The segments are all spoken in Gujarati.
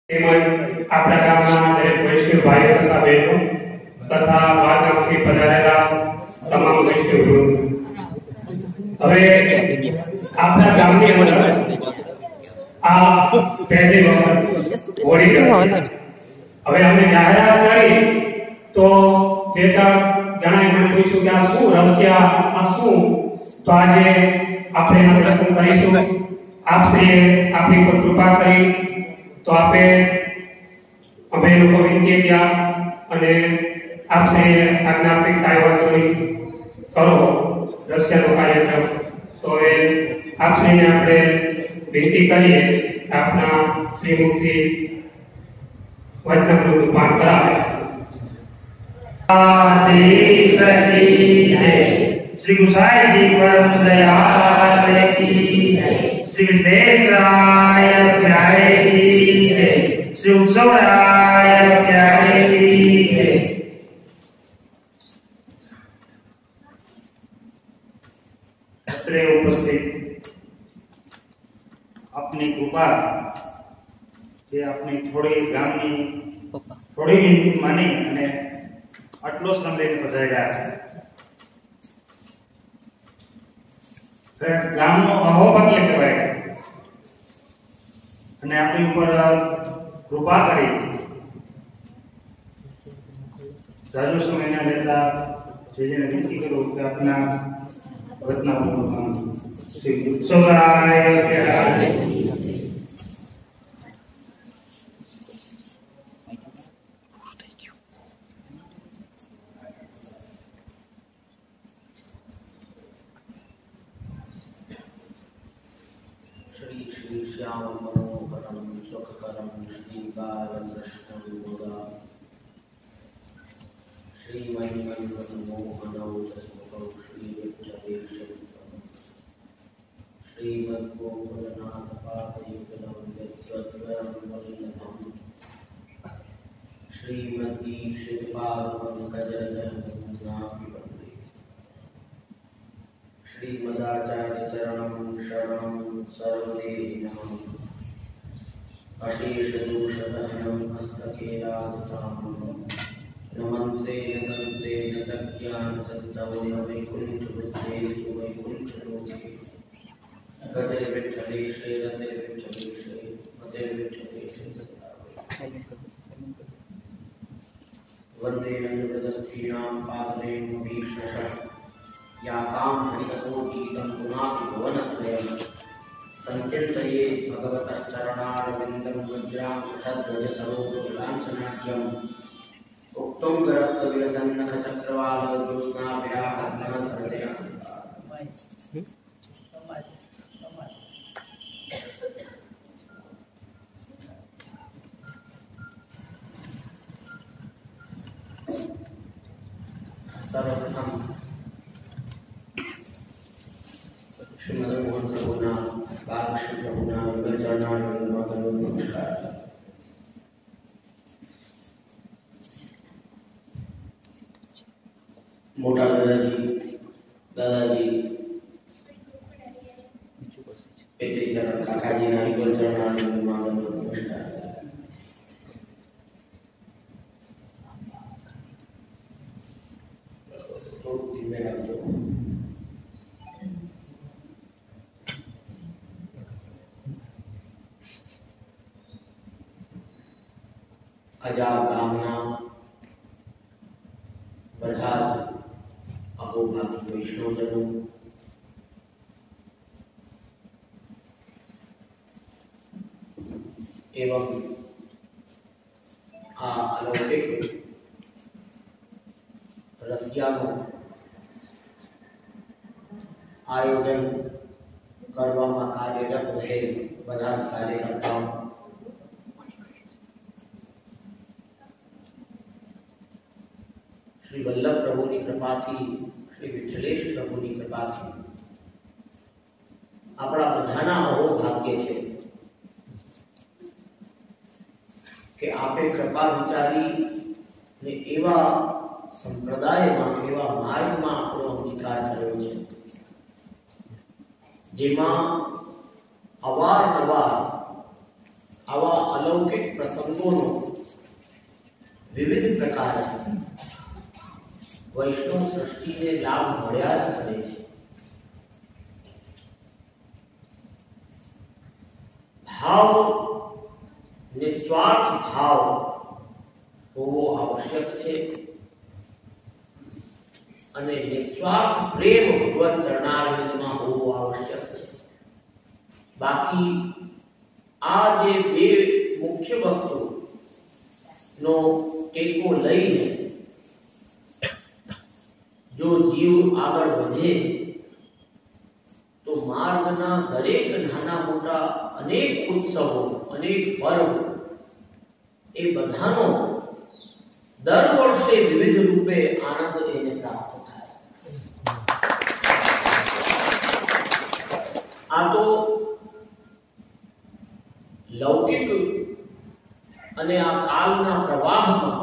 તેમજ આપણા ગામના દરેક વૈષ્ણવ ભાઈઓ તથા બહેનો તથા બહાર ગામથી પધારેલા તમામ વૈષ્ણવ વૃંદ, હવે આપણા ગામની અંદર આ પહેલી વખત હોળી હવે અમે જાહેરાત કરી તો બે ચાર જણાએ મને પૂછ્યું કે આ શું રસિયા, આ શું? તો આજે આપણે એના દર્શન કરીશું. આપશ્રીએ આપણી પર કૃપા કરી તો આપે અમે લોકો વિનંતી ગયા અને આપશ્રીએ આજ્ઞા આપી કાંઈ વાંધો નહીં, કરો રસિયાનો કાર્યક્રમ. તો હવે આપશ્રીને આપણે વિનંતી કરીએ કે આપના શ્રીમુખથી વચનામૃતનું પાઠ કરાવે. श्री गुसाई जी परम दयाल की जय, श्री विदेशराय प्यारे की जय, श्री उत्सवराय प्यारे की जय. અત્રે ઉપસ્થિત આપની કૃપા જે આપની થોડી ગામની થોડી વિનંતી માની અને આટલો સમય લઈને પધાર્યા છે. ગામનો અહોભાગ્ય કહેવાય અને આપણી ઉપર કૃપા કરી જાજુ સમય ના લેતા જેને વિનંતી કરું કે આપના વતના શ્રી ઉત્સવરાય श्री श्री श्याम मनोहरम सुखकरम श्री बालकृष्ण श्री मणिमंगल मोहनौ जसमुखौ श्री विद्यादेशं श्रीमद्गोकुलनाथ पादयुगलं यद्वद्वयं वल्लभं श्रीमती श्रीपादपङ्कजलहंसापि वन्दे श्रीमदाचार्य चरणं शरणं सर्वदेहिनां अशेष दोषदहनं हस्तकेलादतां न मन्त्रेण तन्त्रेण तज्ज्ञानसत्तवय वैकुण्ठवृत्तेषु वैकुण्ठलोके गतिर्विठ्ठलेशे रतिर्विठ्ठलेशे मतिर्विठ्ठलेशे वन्दे नन्दप्रदस्त्रीणां पादरेणु भीष्णशः यासां हरिकथोपीतं पुनाति भुवनत्रयं संचिन्तये भगवतः चरणारविन्दं वज्राङ्कुशध्वजसरोरुलाञ्छनाट्यम् उत्तुङ्गरक्तविलसन्नखचक्रवालज्योत्स्नाभिराहद्गणतरतया सर्वप्रथम श्रीमद मोहन प्रभुना बालकृष्ण प्रभुना चरणारविंद नमस्कार. मोटा दादाजी पितृ चरण काकाजी ना चरणारविंद नमस्कार. अजाब गामना બધા જ અહોભાગી વૈષ્ણવજનો एवं આ અલૌકિક રસિયાનું આયોજન કરવામાં કાર્યરત રહે બધા જ કાર્યકર્તાઓ श्री वल्लभ प्रभु की कृपा थी, श्री विठ्ठलेश प्रभु की कृपा थी अपना बधाना अहो भाग्य छे के आपे कृपा विचारी ने एवा संप्रदाय में एवा मार्ग में आपणो अंगीकार कर्यो छे जेमा अवारनवार આવા અલૌકિક પ્રસંગોનો વિવિધ પ્રકારે વૈષ્ણવ સૃષ્ટિને લાભ મળ્યા જ કરે છે. ભાવ, નિસ્વાર્થ ભાવ હોવો આવશ્યક છે અને નિસ્વાર્થ પ્રેમ ભગવત ચરણારવિંદમાં હોવો આવશ્યક છે. બાકી આ જે બે મુખ્ય વસ્તુ નો ટેકો લઈને જો જીવ આગળ વધે તો માર્ગના દરેક નાના મોટા અનેક ઉત્સવો, અનેક પર્વ એ બધાનો દર વર્ષે વિવિધ રૂપે આનંદ એને પ્રાપ્ત થાય. આ તો લૌકિક અને આ કાળના પ્રવાહમાં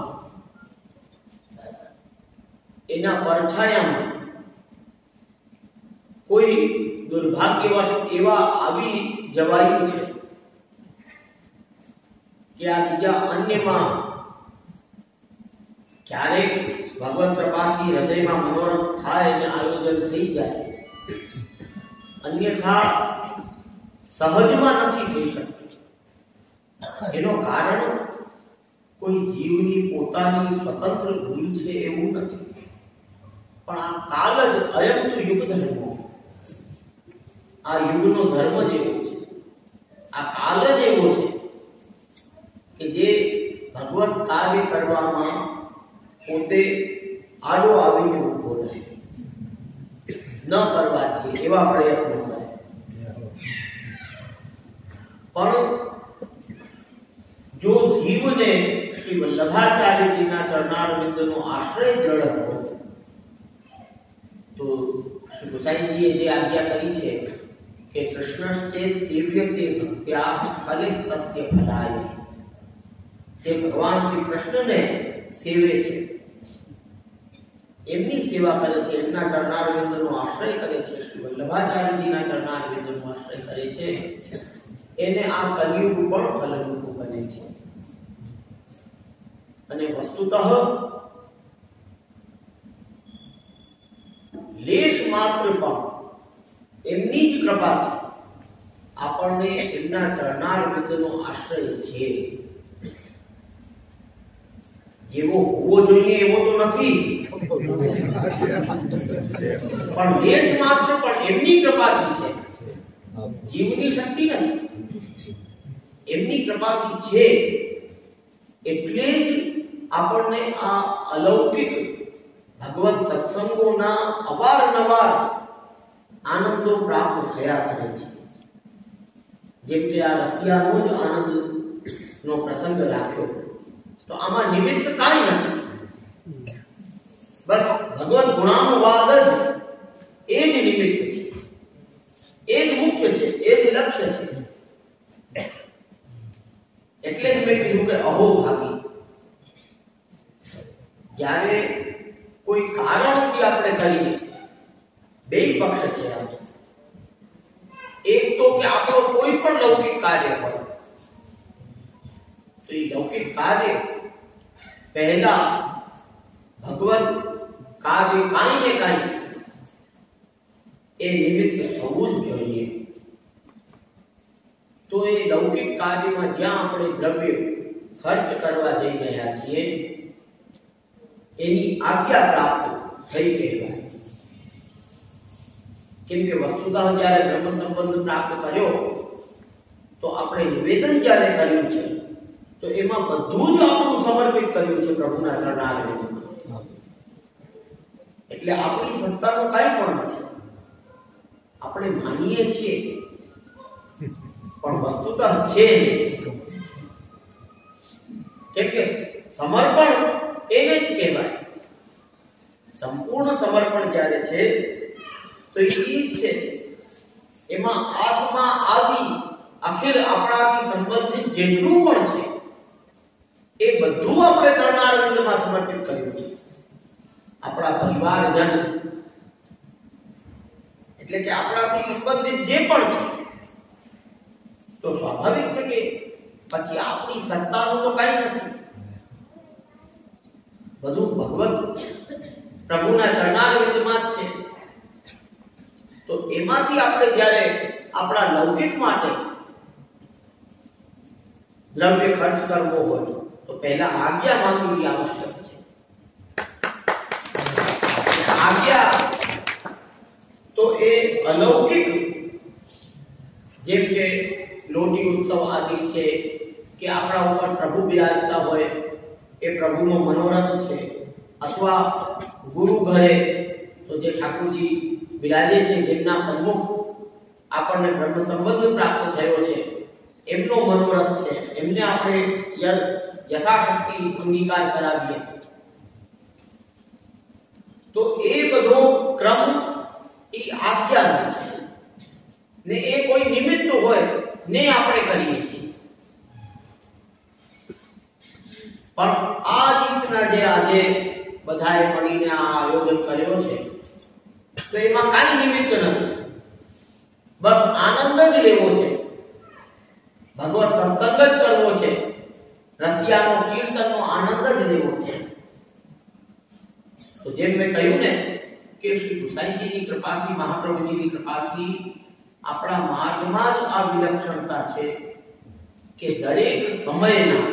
એના પડછાયામાં કોઈ દુર્ભાગ્યવશ એવા આવી જવાયું છે કે આ બીજા અન્યમાં ક્યારેક ભગવત કૃપાથી હૃદયમાં મનોરથ થાય અને આયોજન થઈ જાય, અન્યથા સહજમાં નથી થઈ શકતું. એનો કારણ કોઈ જીવની પોતાની સ્વતંત્ર ભૂલ છે એવું નથી, પણ આ કાલ જ અયંતુ યુગ ધર્મ, આ યુગનો ધર્મ જ એવો છે, આ કાલ જ એવો છે કે જે ભગવત કાર્ય કરવામાં પોતે આડો આવીને ઉભો રહે, ન કરવાથી એવા પ્રયત્નો કરે. પણ જો જીવને શ્રી વલ્લભાચાર્યજીના ચરણારવિંદનો આશ્રય દ્રઢ હોય તો શ્રી ગુસાઈજીએ જે આજ્ઞા કરી છે કે કૃષ્ણશ્ચેત સેવ્યતે ભક્ત્યા ફલિસ્તસ્ય ફલાય, જે ભગવાન શ્રી કૃષ્ણને સેવે છે, એમની સેવા કરે છે, એમના ચરણારવિંદનો આશ્રય કરે છે, શ્રી વલ્લભાચાર્યજીના ચરણારવિંદનો આશ્રય કરે છે, એને આ કલિયુગ પણ ફલરૂપ બને છે. અને વસ્તુતઃ લેશ માત્ર પણ એમની જ કૃપાથી આપણને એમના ચરણારવિંદનો આશ્રય છે. જેવો હોવો જોઈએ એવો તો નથી, પણ લેશ માત્ર પણ એમની કૃપાથી છે, જીવની શક્તિ નથી, એમની કૃપાથી છે. એટલે જ આપણને આ અલૌકિક ભગવત સત્સંગોના અવારનવાર આનંદો પ્રાપ્ત થયા કરે છે. જેમ કે આ રસિયાનો જ આનંદ નો પ્રસંગ રાખ્યો, તો આમાં નિમિત્ત કાંઈ નથી, બસ ભગવત ગુણાનુવાદ જ એ જ નિમિત્ત છે, એ જ મુખ્ય છે, એ જ લક્ષ્ય છે. એટલે જ મેં કીધું કે અહોભાગી, જ્યારે કોઈ કારણથી આપણે કરીએ, બે પક્ષ છે. એક તો કે આપણો કોઈ પણ લૌકિક કાર્ય હોય તો એ લૌકિક કાર્ય પહેલા ભગવત કાર્ય કાંઈ ને કાંઈ એ નિમિત્ત થવું જ જોઈએ. તો એ લૌકિક કાર્યમાં જ્યાં આપણે દ્રવ્ય ખર્ચ કરવા જઈ રહ્યા છીએ એની આજ્ઞા પ્રાપ્ત થઈ કહેવાય. કેમ કે વસ્તુતઃ જ્યારે બ્રહ્મ સંબંધ પ્રાપ્ત કર્યો તો આપણે નિવેદન જ્યારે કર્યું છે તો એમાં બધું જ આપણું સમર્પિત કર્યું છે પ્રભુના ચરણારવિંદમાં. એટલે આપણી સત્તાનું કાંઈ પણ નથી, આપણે માનીએ છીએ પણ વસ્તુતઃ છે નહીં. કેમ કે સમર્પણ એને જ કહેવાય. સંપૂર્ણ સમર્પણ જ્યારે છે તો એ જ છે, એમાં આત્મા આદિ અખિલ આપણાથી સંબંધિત જેટલું પણ છે એ બધું આપણે ચરણારવિંદમાં સમર્પિત કર્યું છે. આપણા પરિવારજન એટલે કે આપણાથી સંબંધિત જે પણ છે, તો સ્વાભાવિક છે કે પછી આપણી સત્તાનું તો કઈ નથી, બધું ભગવત પ્રભુના ચરણારવિંદમાં જ છે. તો એમાંથી આપણે જ્યારે આપણા લૌકિક માટે દ્રવ્ય ખર્ચ કરવો હોય તો પહેલા આજ્ઞા માંગવી આવશ્યક છે. આજ્ઞા તો એ અલૌકિક, જેમ કે લોટી ઉત્સવ આદિ છે કે આપણા ઉપર પ્રભુ બિરાજતા હોય એ પ્રભુનો મનોરથ છે, અથવા ગુરુ ઘરે તો જે ઠાકોરજી બિરાજે છે, જેમના સન્મુખ આપણને બ્રહ્મ સંબંધ પ્રાપ્ત થયો છે, એમનો મનોરથ છે, એમને આપણે યથાશક્તિ અંગીકાર કરાવીએ. તો એ બધો ક્રમ એ આજ્ઞાનો છે ને એ કોઈ નિમિત્ત હોય ને આપણે કરીએ છીએ. પણ આ રીતના જે આજે બધાએ મળીને આ આયોજન કર્યો છે તો એમાં કાંઈ નિમિત્ત નથી, બસ આનંદ જ લેવો છે, ભગવત સત્સંગ જ કરવો છે, રસિયાનો કીર્તનનો આનંદ જ લેવો છે. તો જેમ મેં કહ્યું ને કે શ્રી ગુસાઈજીની કૃપાથી, મહાપ્રભુજીની કૃપાથી આપણા માર્ગમાં જ આ વિલક્ષણતા છે કે દરેક સમયના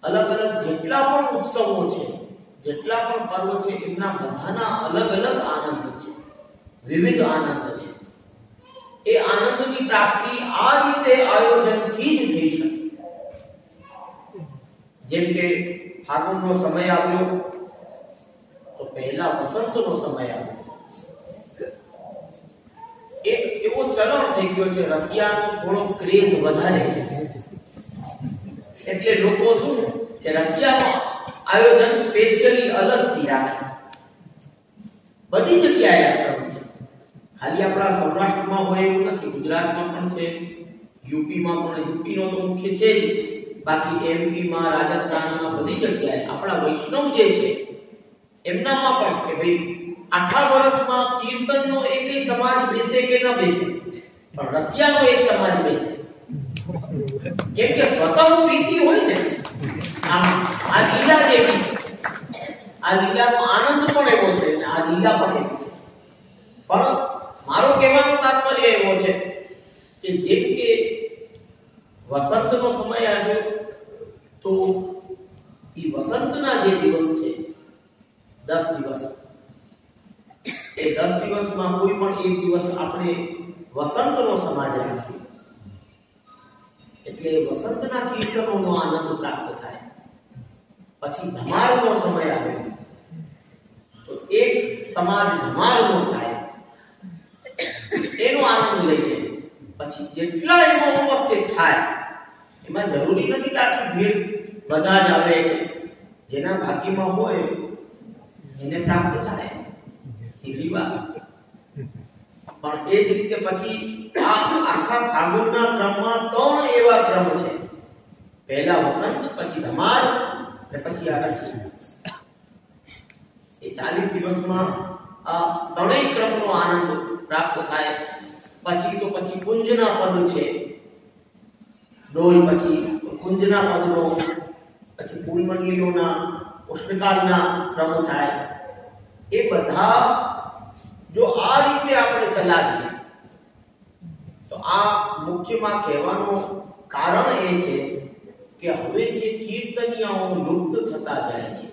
અલગ અલગ જેટલા પણ ઉત્સવો છે, જેટલા પણ પર્વ છે, એમના બધાના અલગ અલગ આનંદ છે, વિવિધ આનંદ છે. એ આનંદની પ્રાપ્તિ આ રીતે આયોજનથી જ થઈ શકે. જેમ કે ફાગુનનો સમય આવ્યો તો પહેલા વસંતનો સમય આવ્યો. એક એવો ચલણ થઈ ગયો છે, રશિયાનો થોડો ક્રેઝ વધારે છે, એટલે લોકો શું કે રશિયામાં આયોજન સ્પેશિયલી અલગથી રાખે. બધી જગ્યાએ આ ક્રમ છે, ખાલી આપણા સૌરાષ્ટ્રમાં હોય એવું નથી, ગુજરાતમાં પણ છે, યુપીમાં પણ, યુપીનો તો મુખ્ય છે જ, બાકી એમપીમાં, રાજસ્થાનમાં, બધી જગ્યાએ આપણા વૈષ્ણવ જે છે એમનામાં પણ કે ભાઈ આખા વર્ષમાં કીર્તનનો એકેય સમાજ બેસે કે ન બેસે, પણ રશિયાનો એક સમાજ બેસે. કેમ કે સ્વતઃ પ્રીતિ હોય ને, આ લીલા જેવી, આ લીલાનો આનંદ પણ એવો છે અને આ લીલા પણ એવી છે. પણ મારો કહેવાનો તાત્પર્ય એવો છે કે જેમ કે વસંતનો સમય આવ્યો તો એ વસંતના જે દિવસ છે 10 દિવસ, એ 10 દિવસમાં કોઈ પણ એક દિવસ આપણે વસંતનો સમાજ રાખીએ, એટલે વસંતના કીર્તનોનો આનંદ પ્રાપ્ત થાય. પછી ધમારનો સમય આવે તો એક સમાજ ધમારનો થાય, એનો આનંદ લઈએ. પછી જેટલા એમાં ઉપસ્થિત થાય, એમાં જરૂરી નથી કે આખી ભીડ બધા જ આવે, જેના ભાગ્યમાં હોય એને પ્રાપ્ત થાય, સીધી વાત. પણ એ જ રીતે પછી આ આખા ફાગુનના ક્રમમાં 3 એવા ક્રમ છે, પહેલા વસંત, પછી ધમાર અને પછી આગસ્ટ. એ 40 દિવસમાં આ ત્રણેય ક્રમનો આનંદ પ્રાપ્ત થાય. પછી કુંજના પદ છે, ડોલ પછી કુંજના પદનો, પછી ફૂલ મંડળીઓના ઉષ્ણકાલના ક્રમ થાય. એ બધા જો આ રીતે આપણે ચલાવીએ તો આ મુખ્યમાં કહેવાનું કારણ એ છે કે હવે જે કીર્તનિયાઓ લુપ્ત થતા જાય છે,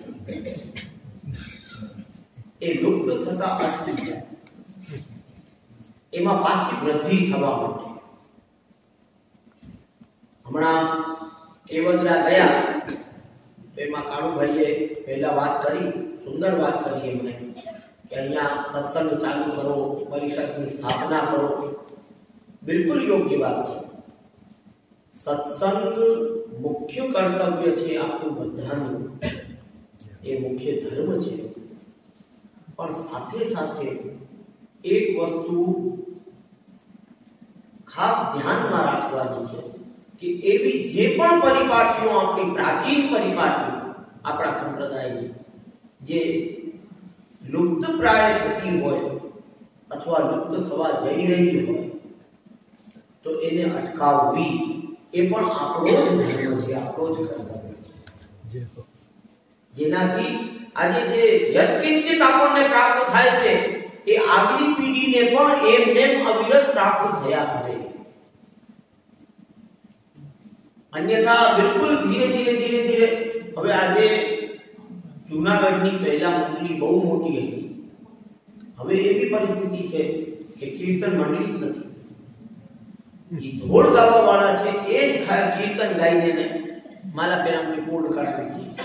એ લુપ્ત થતા અટકી જાય, એમાં પાછી વૃદ્ધિ થવા માટે. હમણાં કેવદરા ગયા તો એમાં કાળુભાઈએ પહેલા વાત કરી, સુંદર વાત કરી એમને કે અહીંયા સત્સંગ ચાલુ કરો, પરિષદની સ્થાપના કરો. બિલકુલ યોગ્ય વાત છે. સત્સંગ મુખ્ય કર્તવ્ય છે આપણું બધાનું, એ મુખ્ય ધર્મ છે. પણ સાથે સાથે એક વસ્તુ ખાસ ધ્યાનમાં રાખવાની છે કે એવી જે પણ પરિપાટીઓ, આપણી પ્રાચીન પરિપાટીઓ આપણા સંપ્રદાયની જે લુપ્ત પ્રાય થતી હોય અથવા લુપ્ત થવા જઈ રહી હોય તો એને અટકાવવી એ પણ આપણો જ ધર્મ છે, આપણો જ કર્તવ્ય છે, જેનાથી આજે જે યત્કિંચિત આપણને પ્રાપ્ત થાય છે એ આગલી પેઢીને પણ એમનેમ અવિરત પ્રાપ્ત થયા કરે, અન્યથા બિલકુલ ધીરે ધીરે હવે આજે જૂનાગઢની પહેલા મંડળી બહુ મોટી હતી, હવે એવી પરિસ્થિતિ છે કે કીર્તન મંડળી જ નથી, એ ધોળ ગાવા વાળા છે એ જ કીર્તન ગાઈને માલા પેરામણી પૂર્ણ કરાવી દે છે,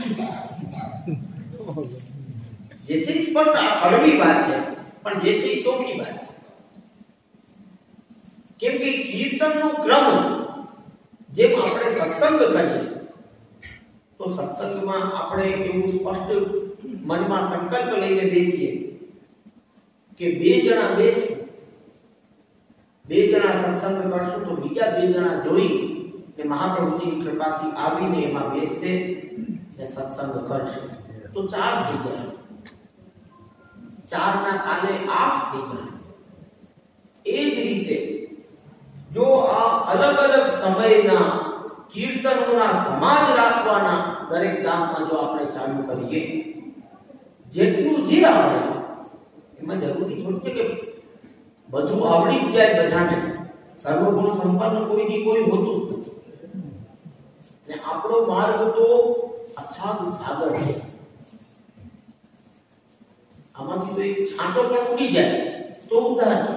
જે છે સ્પષ્ટ કડવી વાત છે, પણ જે છે એ ચોખ્ખી વાત છે, કેમ કે કીર્તનનો ક્રમ જેમ આપણે સત્સંગ કરીએ તો સત્સંગમાં આપણે એવું સ્પષ્ટ મનમાં સંકલ્પ લઈને બેસીએ કે બે જણા બેસીએ, બે જણા સત્સંગ કરશું તો બીજા બે જણા જોઈ ને મહાપ્રભુજીની કૃપાથી આવીને એમાં બેસશે ને સત્સંગ કરશે તો 4 થઈ જશે, 4 ના કાલે 8 થઈ જશે. એ જ રીતે જો આ અલગ અલગ સમયના કીર્તનોના સમાજ રાખવાના દરેક ગામમાં જો આપણે ચાલુ કરીએ, જેટલું જે આવડે એમાં જરૂરી થોડું છે કે બધું આવડી જ જાય બધાને, સર્વગુણ સંપન્ન કોઈથી કોઈ હોતું જ નથી, ને આપણો માર્ગ તો અથાગ સાગર છે, આમાંથી તો એક છાંટો પણ ઉડી જાય તો ઉદ્ધાર છે.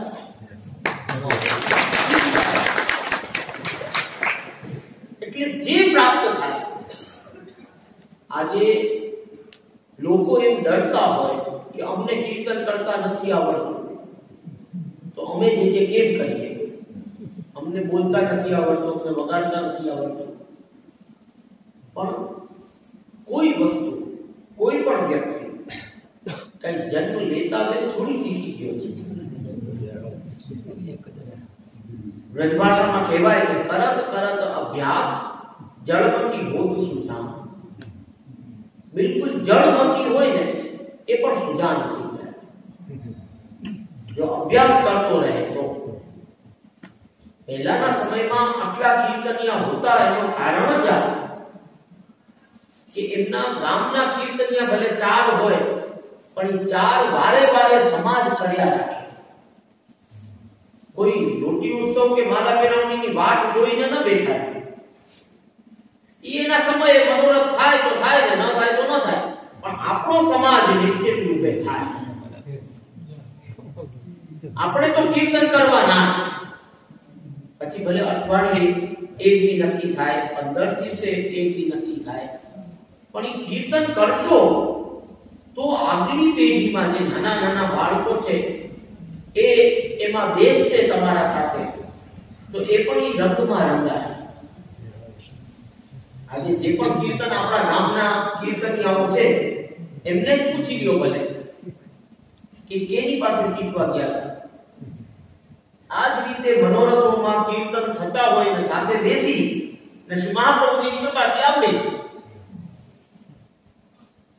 એટલે જે પ્રાપ્ત થાય, આજે લોકો એમ ડરતા હોય કે અમને કીર્તન કરતા નથી આવડતું તો અમે જે કેમ કરીએ, અમને બોલતા નથી આવડતું, અમને વગાડતા નથી આવડતું, પણ કોઈ વસ્તુ કોઈ પણ વ્યક્તિ કઈ જન્મ લેતા વે થોડી શીખી ગયો છે. વ્રજભાષામાં કહેવાય કે કરત કરત અભ્યાસ જળમતી હોત સુજાન, બિલકુલ જળમતી હોય ને એ પણ સુજાન થઈ જાય જો અભ્યાસ કરતો રહે તો. પહેલાના સમયમાં આટલા કીર્તનિયા હતા એનું કારણ જ આ કે એમના ગામના કીર્તનિયા ભલે 4 હોય પણ એ 4 વારે વારે સમાજ કર્યા રાખે, કોઈ લોટી ઉત્સવ કે માલા પેરામણીની વાટ જોઈને ન બેઠા, એના સમયે મનોરથ થાય તો થાય ને ન થાય તો ન થાય, પણ આપણો સમાજ નિશ્ચિત રૂપે થાય. આપણે તો કીર્તન કરવાના, પછી ભલે અઠવાડિયે એક દી નક્કી થાય, 15 દિવસે એક દી નક્કી થાય, પણ એ કીર્તન કરશો તો આગલી પેઢીમાં જે નાના નાના બાળકો છે એ એમાં બેસશે તમારા સાથે, તો એ પણ એ રંગમાં રંગાશે. આજે જે પણ કીર્તન આપણા ગામના કીર્તનિયાઓ છે એમને જ પૂછી લ્યો ભલે કે કેની પાસે શીખવા ગયા હતા. આ જ રીતે મનોરથોમાં કીર્તન થતા હોય ને સાથે બેસી ને શ્રી મહાપ્રભુજીની કૃપાથી આવડે.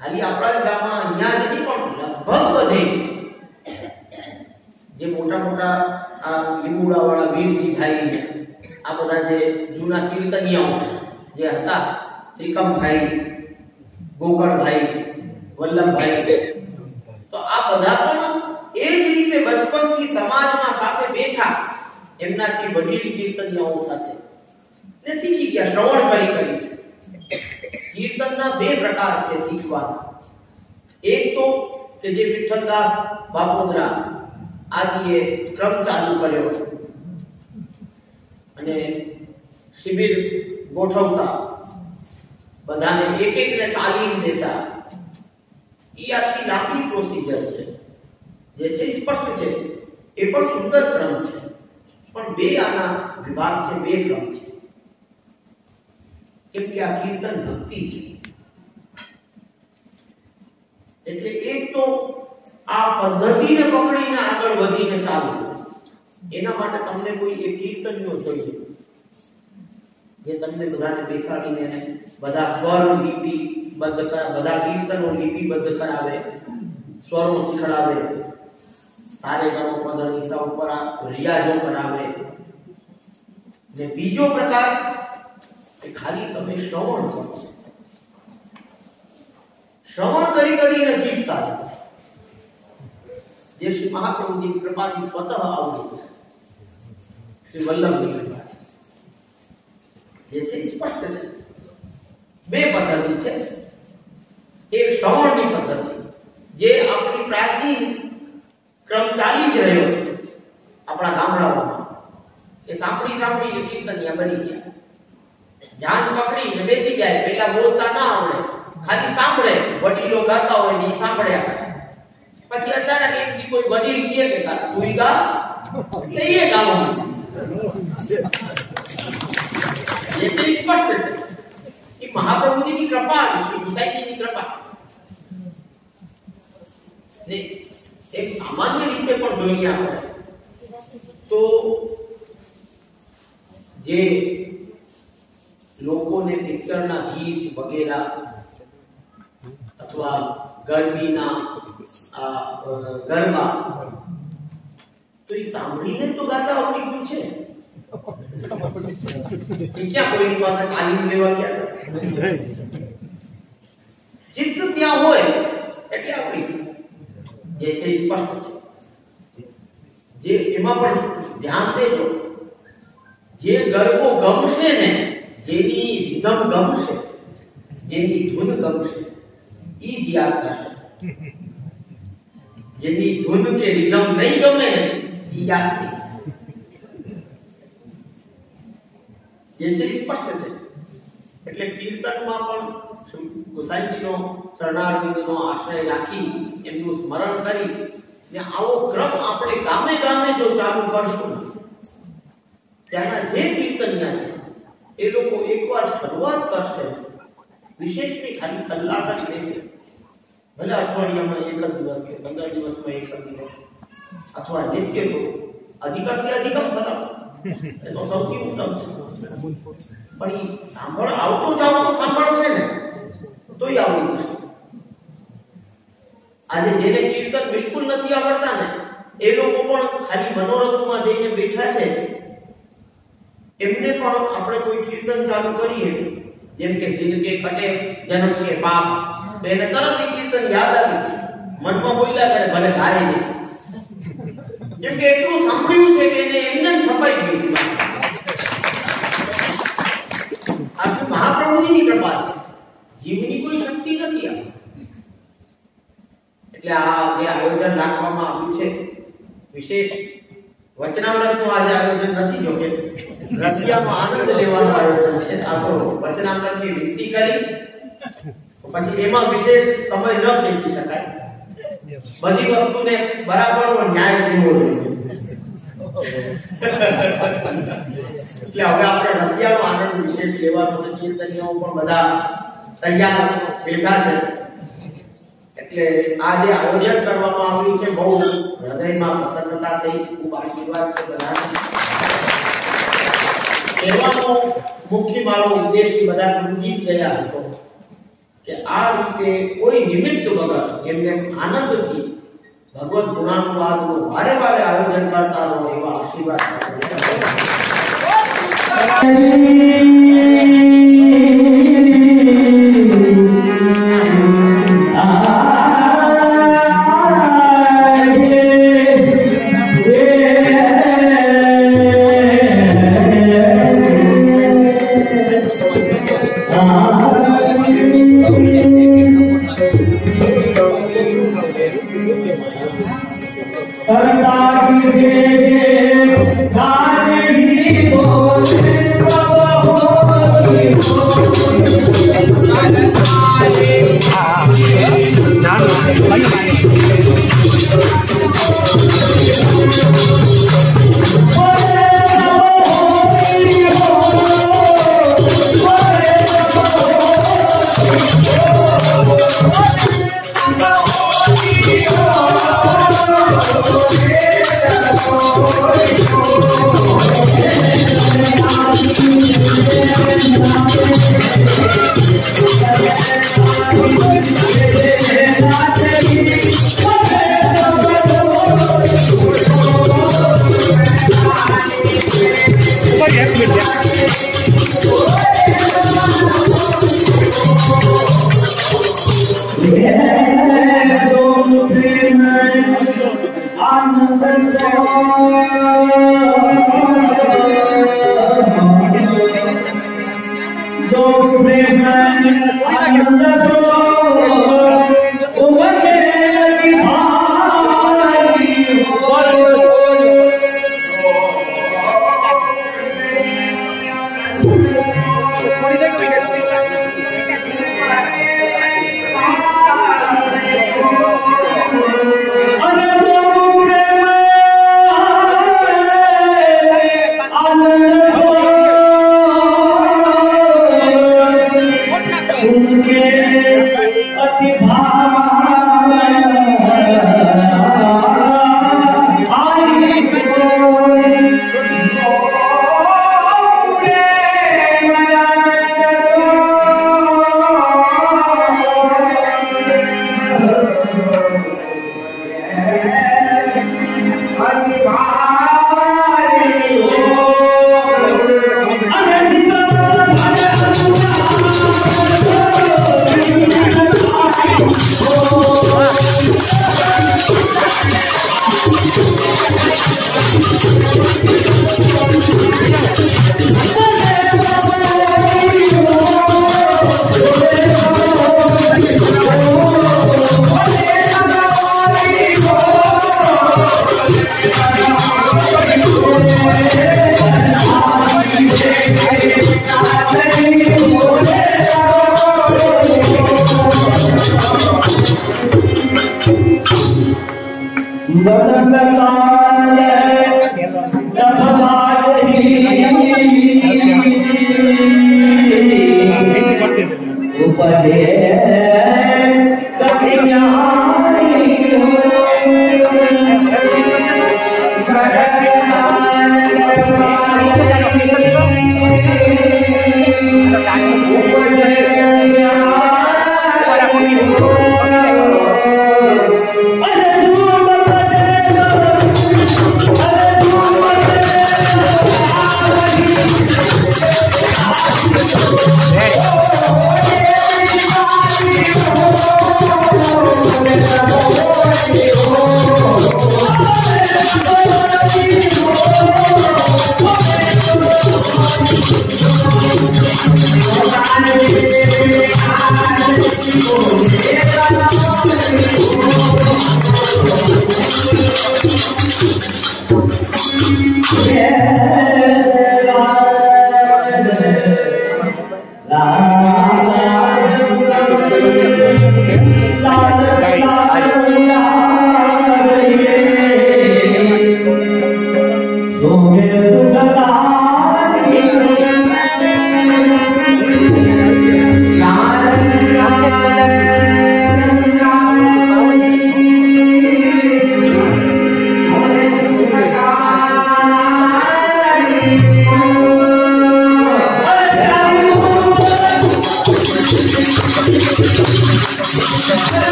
ખાલી આપણા ગામમાં અહીંયા જ નહીં પણ લગભગ બધે જે મોટા મોટા આ લીંબુડા વાળા વીરજી ભાઈ, આ બધા જે જૂના કીર્તનિયાઓ જે હતા, ત્રિકમભાઈ, ગોકળભાઈ, વલ્લભભાઈ, તો આ બધા પણ એ જ રીતે બચપનથી સમાજમાં સાથે બેઠા એમનાથી વડીલ કીર્તનિયાઓ સાથે ને શીખી ગયા, શ્રવણ કરી કરી. કીર્તનના 2 પ્રકાર છે શીખવાના. એક તો કે જે વિઠ્ઠલદાસ બાપોદરા આદિએ ક્રમ ચાલુ કર્યો અને શિબિર ગોઠવતા, બધાને એક એકને તાલીમ દેતા, એ આખી લાંબી પ્રોસિજર છે, જે છે સ્પષ્ટ છે, એ પણ સુંદર ક્રમ છે, પણ 2 આના વિભાગ છે, 2 ક્રમ છે. કેમ કે આ કીર્તન ભક્તિ છે. એટલે એક તો આ પદ્ધતિને પકડીને આગળ વધીને ચાલવું, એના માટે તમને કોઈ એક કીર્તનીઓ જોઈએ જે તમને બધાને બેસાડીને બધા સ્વર લિપિબદ્ધ કરાવે, બધા કીર્તનો લિપિબદ્ધ કરાવે, સ્વરો શીખડાવે, સારે ગણો પદ નિસા ઉપર રિયાજો કરાવે. ને બીજો પ્રકાર કે ખાલી તમે શ્રવણ કરો, શ્રવણ કરીને શીખતા જે શ્રી મહાપ્રભુની કૃપાથી સ્વતઃ આવડી, શ્રી વલ્લભની કૃપાથી જે છે સ્પષ્ટ છે. બે પદ્ધતિ છે. એક શ્રવણની પદ્ધતિ જે આપણી પ્રાચીન ક્રમ ચાલી જ રહ્યો છે આપણા ગામડાઓમાં, એ સાંભળીને કીર્તનિયા બની ગયા. ધ્યાન પકડીને બેસી જાય, પેલા બોલતા ના આવડે, ખાલી સાંભળે, વડીલો ગાતા હોય ને સાંભળ્યા કરે. પછી અચાનક એક દી કોઈ વડીલ કહે કે તું ગા, એટલે એ ગાવા માંડે. એ તો સ્પષ્ટ છે કે મહાપ્રભુજીની કૃપા, શ્રી ગુસાઈજીની કૃપા. ને એક સામાન્ય રીતે પણ જોઈએ આપણે તો જે લોકોને પિક્ચરના ગીત વગેરે અથવા ગરબીના ગરબા તો એ સાંભળીને તો ગાતા આવડી ગયું છે. ક્યાં કોઈની પાસે તાલીમ લેવા ગયા? ચિત્ત ત્યાં હોય એટલે આવડી જે છે સ્પષ્ટ છે. જે એમાં પણ ધ્યાન દેજો, જે ગરબો ગમશે ને, જેની રિધમ ગમશે, જેની ધૂન ગમશે, એ જ યાદ થશે. જેની ધૂન કે રિધમ નહીં ગમે ને, એ યાદ નહીં. જે છે સ્પષ્ટ છે. એટલે કીર્તનમાં પણ ગોસાઈજીનો શરણાર્થીનો આશ્રય રાખી એમનું સ્મરણ કરી ને આવો ક્રમ આપણે ગામે ગામે જો ચાલુ કરશું, ત્યાંના જે કીર્તનિયા છે એ લોકો એકવાર શરૂઆત કરશે, વિશેષની ખાલી કલાક જ લેશે, ભલે અઠવાડિયામાં એક જ દિવસ કે 15 દિવસમાં એક જ દિવસ અથવા નિત્ય તો અધિકથી અધિકમ ફલમ, એ તો સૌથી ઉત્તમ છે. પણ એ સાંભળ આવતો સાંભળશે ને તોય આવડી જશે. આજે જેને કીર્તન બિલકુલ નથી આવડતા ને, એ લોકો પણ ખાલી મનોરથમાં જઈને બેઠા છે, એમને પણ આપણે કોઈ કીર્તન ચાલુ કરીએ, જેમ કે જિનકે કટે જન્મ કે પાપ, એને તરત એ કીર્તન યાદ આવી જાય, મનમાં બોલ્યા કરે, ભલે ધારે નહીં, જેમ કે એટલું સાંભળ્યું છે કે એને એમને છપાઈ ગયું. આ શું મહાપ્રભુજીની કૃપા છે, જીવની કોઈ શક્તિ નથી. એટલે આ જે આયોજન રાખવામાં આવ્યું છે, વિશેષ વચનામૃતનું આજે આયોજન નથી, જો કે રશિયામાં આનંદ લેવાનું આયોજન છે. આપણો વચનામૃતની વિનંતી કરી પછી એમાં વિશેષ સમય ન ખેંચી શકાય, બધી વસ્તુને બરાબરનો ન્યાય દેવો જોઈએ. એટલે હવે આપણે રશિયામાં આનંદ વિશેષ લેવાનો છે. કીર્તનીઓ પણ બધા તૈયાર બેઠા છે. એટલે આ જે આયોજન કરવામાં આવ્યું છે, બહુ હૃદયમાં પ્રસન્નતા થઈ, ખૂબ આશીર્વાદ છે બધા. કહેવાનો મુખ્ય મારો ઉદ્દેશ બધા સમજી ગયા હતો કે આ રીતે કોઈ નિમિત્ત વગર જેમને આનંદથી ભગવત પુરાણવાદનું વારે વારે આયોજન કરતા રહો, એવા આશીર્વાદ. Oh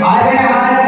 Hare Hare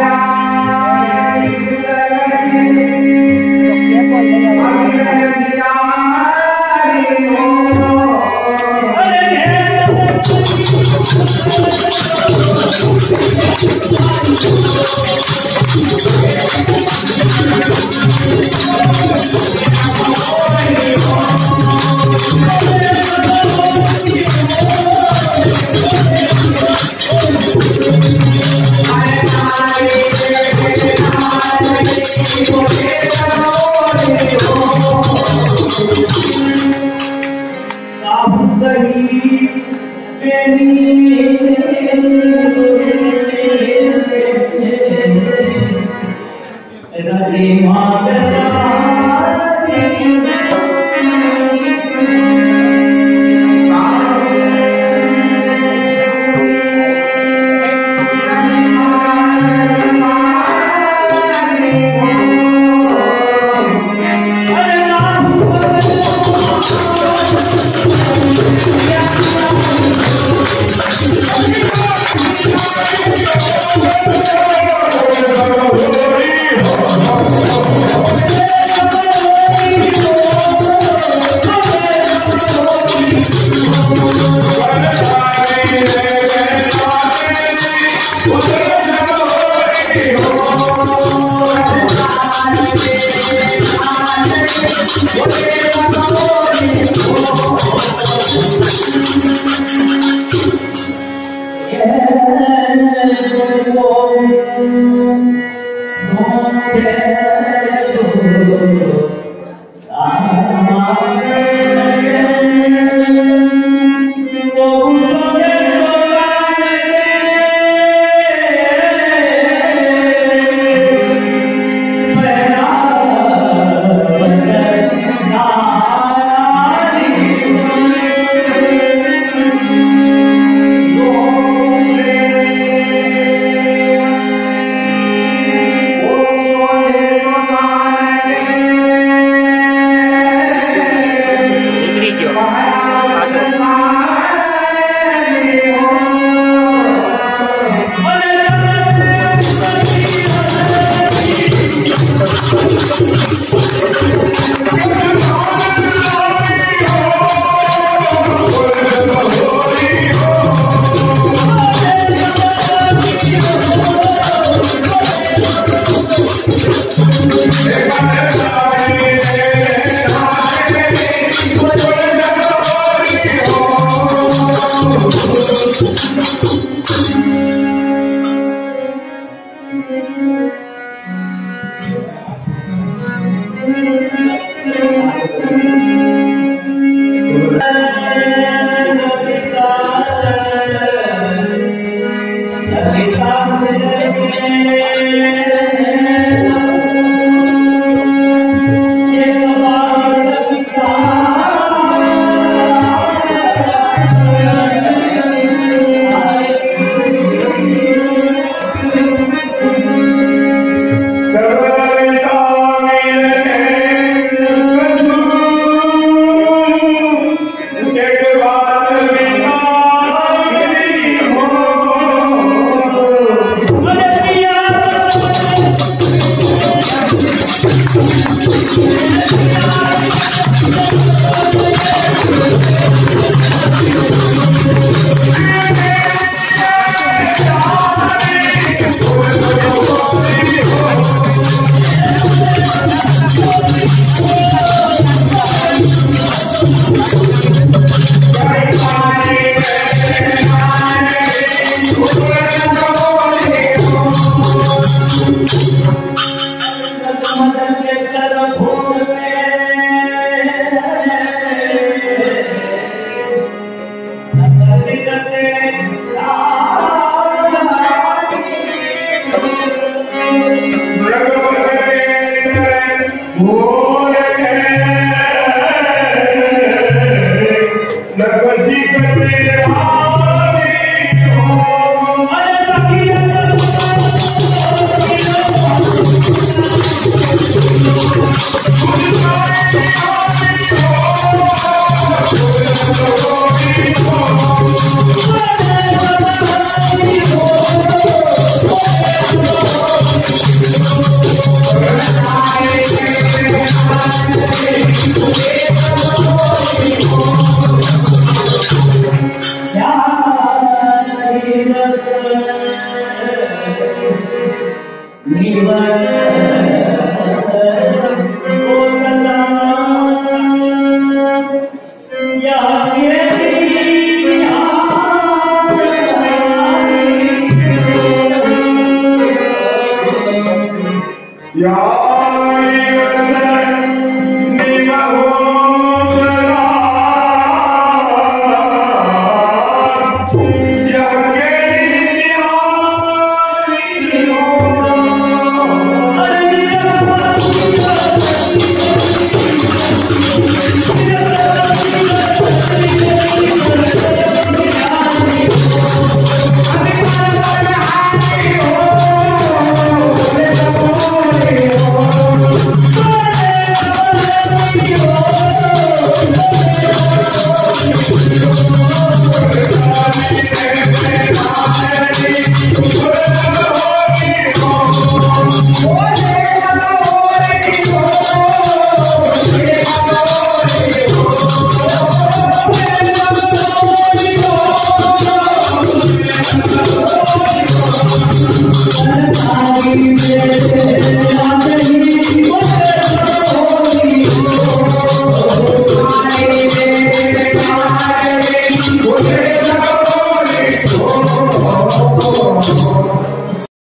Yeah.